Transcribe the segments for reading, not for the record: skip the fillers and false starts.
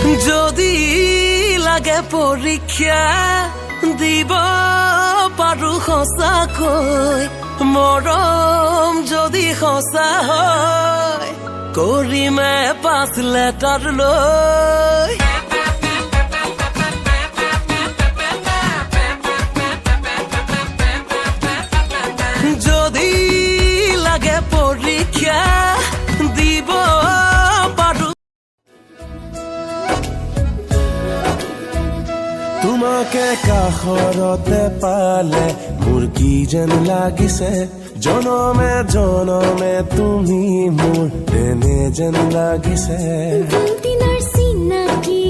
যদি লাগে পৰীক্ষা দিব পাৰো সঁচাকৈ মৰম যদি সঁচা হয় কৰিমে 5 লেটাৰ লৈ যদি লাগে পৰীক্ষা দিব পাৰো তোমাকে কাষৰতে পালে মোৰ কি যেন লাগিছে জনমে জনমে তুমি মোৰ তেনে যেন লাগিছে দিনৰ চিনাকি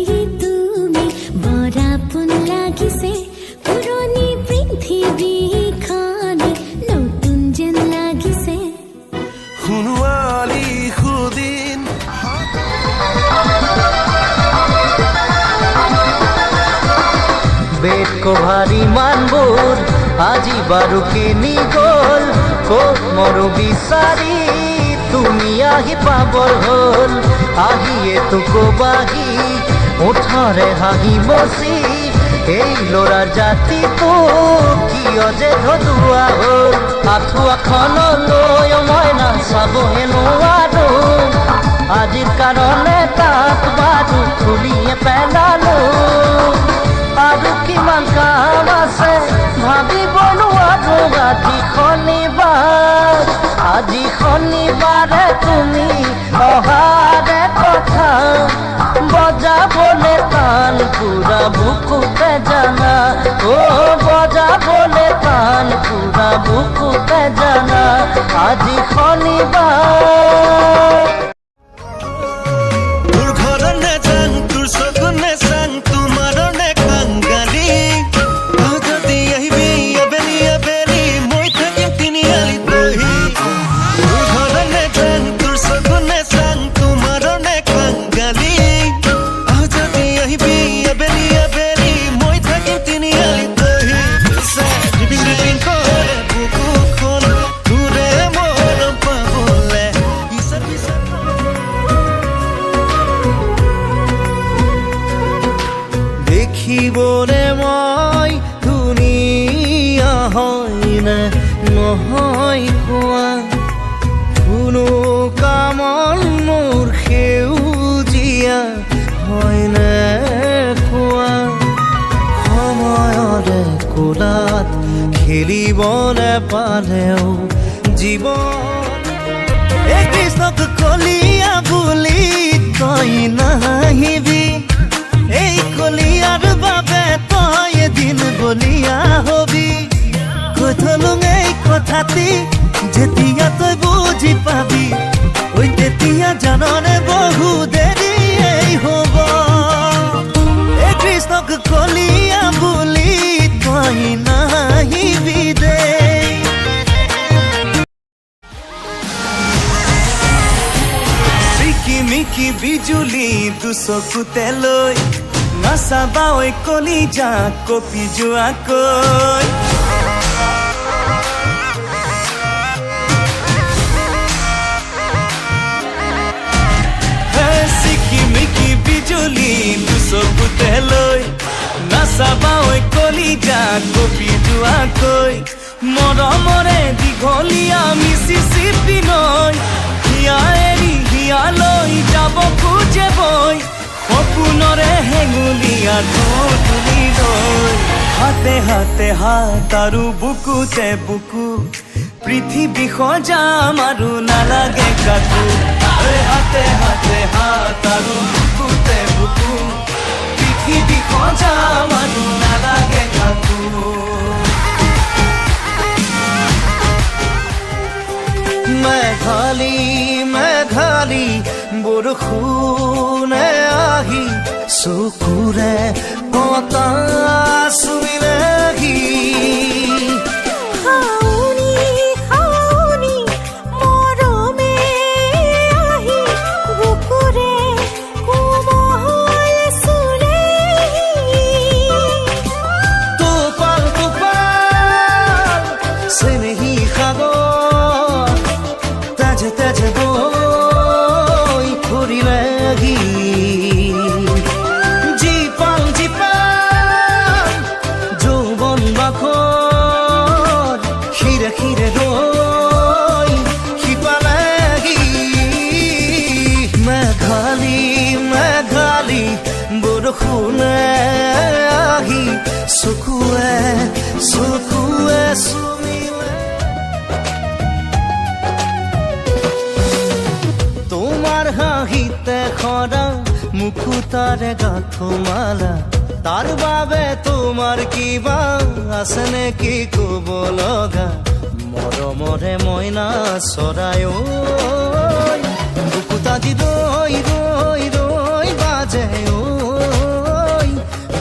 তুমি বৰাপন লাগিছে পুৰণি পৃথিৱীখন নতুন যেন লাগিছে শুনোৱালি সুদিন বেড কভাৰ ইমানবোৰ আজি বাৰু কিনি গ'ল ক'ত মৰো বিচাৰি তুমি আহি পাবৰ হ'ল আহিয়েতো ক'বাহি ওঠৰে হাঁহি মচি এই ল'ৰাৰ জাতিটো কিয় যে ধদুৱা হ'ল আঁঠুৱাখনলৈ মই নাচাবহে নোৱাৰো আজিৰ কাৰণে তাক বাৰু খুলিয়ে পেলালো আৰু কিমান কাম আছে ভাবিব নোৱাৰো আজি শনিবাৰে তুমি অহাৰে কথা বজাবলে তান পুৰা বুকুতে জানা বজাবলে তান পুৰা বুকুতে জানা আজি শনিবাৰ তোৰ ঘৰত নেজান তোৰ চকু নেচান তোমাৰ কাংগালি যদি আহিবি আবেলি আবেলি মই থাকিম তিনিআলিত বহি তোৰ ঘৰত নেজান তোৰ চকু নেচান তোমাৰ কাংগালি যদি আহিবি আবেলি আবেলি মই থাকিম তিনিআলিত বহি ৰিপিং ৰিপিং কৰে বুকুখন ঘূৰে মৰম পাবলে ইচাৰ বিচাৰ দেখিবনে মই ধুনীয়া হয়নে নহয় কোৱা কোনো কামন মোৰ সেউজীয়া হয়নে কোৱা সময়ৰে কোলাত খেলিবলে পালেও জীৱন এই কৃষ্ণক কলিয়া বুলি তই নাহিবি এই কলিয়াৰ বাবে তই এদিন বলিয়া হবি কৈ থলো এই কথাটি যেতিয়া তই বুজি পাবি ঐ তেতিয়া জাননে বহু দেৰি হ'ব এই কৃষ্ণক কলিয়া বুলি তই নাহিবি দে মিকি বিজুলি দুচকুতে লৈ নাচাবা ঐ কলিজা কপি যোৱাকৈ চিকিমিকি বিজুলি দুচকুতে লৈ নাচাবা ঐ কলিজা কপি যোৱাকৈ মৰমৰে দীঘলীয়া মিচিচিপি নৈ হিয়া এৰি হিয়ালৈ যাব খোজে বৈ সপোনৰে হেঙুলীয়া তুলি লৈ হাতে হাতে হাত আৰু বুকুতে বুকু পৃথিৱী সজাম আৰু নালাগে কাকো হাতে হাতে হাত আৰু বুকুতে বুকু পৃথিৱী সজাম আৰু নালাগে কাকো মেঘালী বৰষুণে আহি চকুৰে পতা চুইলেহি বৰষুণে আহি চকুৱে চকুৱে চুমিলে তোমাৰ হাঁহিতে সৰা মুকুতাৰে গাঁঠো মালা তাৰ বাবে তোমাৰ কিবা আছে নেকি ক'ব লগা মৰমৰে মইনা চৰাই ঐ বুকুত আজি ৰৈ ৰৈ ৰৈ বাজে ঐ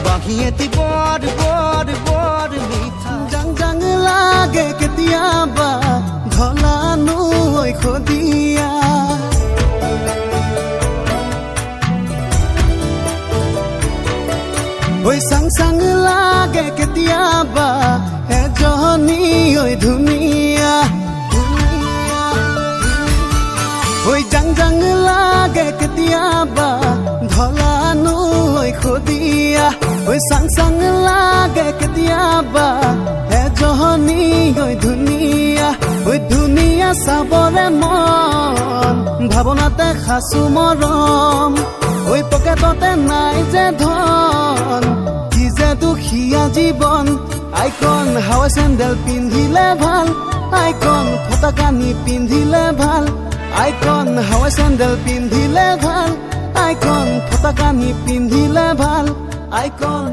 বাঁহী এটি বৰ বৰ বৰ মিঠা জাং জাং লাগে কেতিয়াবা ঢলানো হৈ খদিয়া ঐ চাং চাং লাগে কেতিয়াবা এজনী ঐ ধুনীয়া ঐ জাং জাং লাগে কেতিয়াবা ঢলানো হৈ খদিয়া ঐ চাং চাং লাগে কেতিয়াবা এজনী ঐ ধুনীয়া চাবৰে মন ভাৱনাতে খাচো মৰম ঐ পকেটতে নাই যে ধন কি যে দুখীয়া জীৱন আইকন হাৱাই চেণ্ডেল পিন্ধিলে ভাল আইকন ফটা কানি পিন্ধিলে ভাল আইকন হাৱাই চেণ্ডেল পিন্ধিলে ভাল আইকন ফটা কানি পিন্ধিলে ভাল আইকন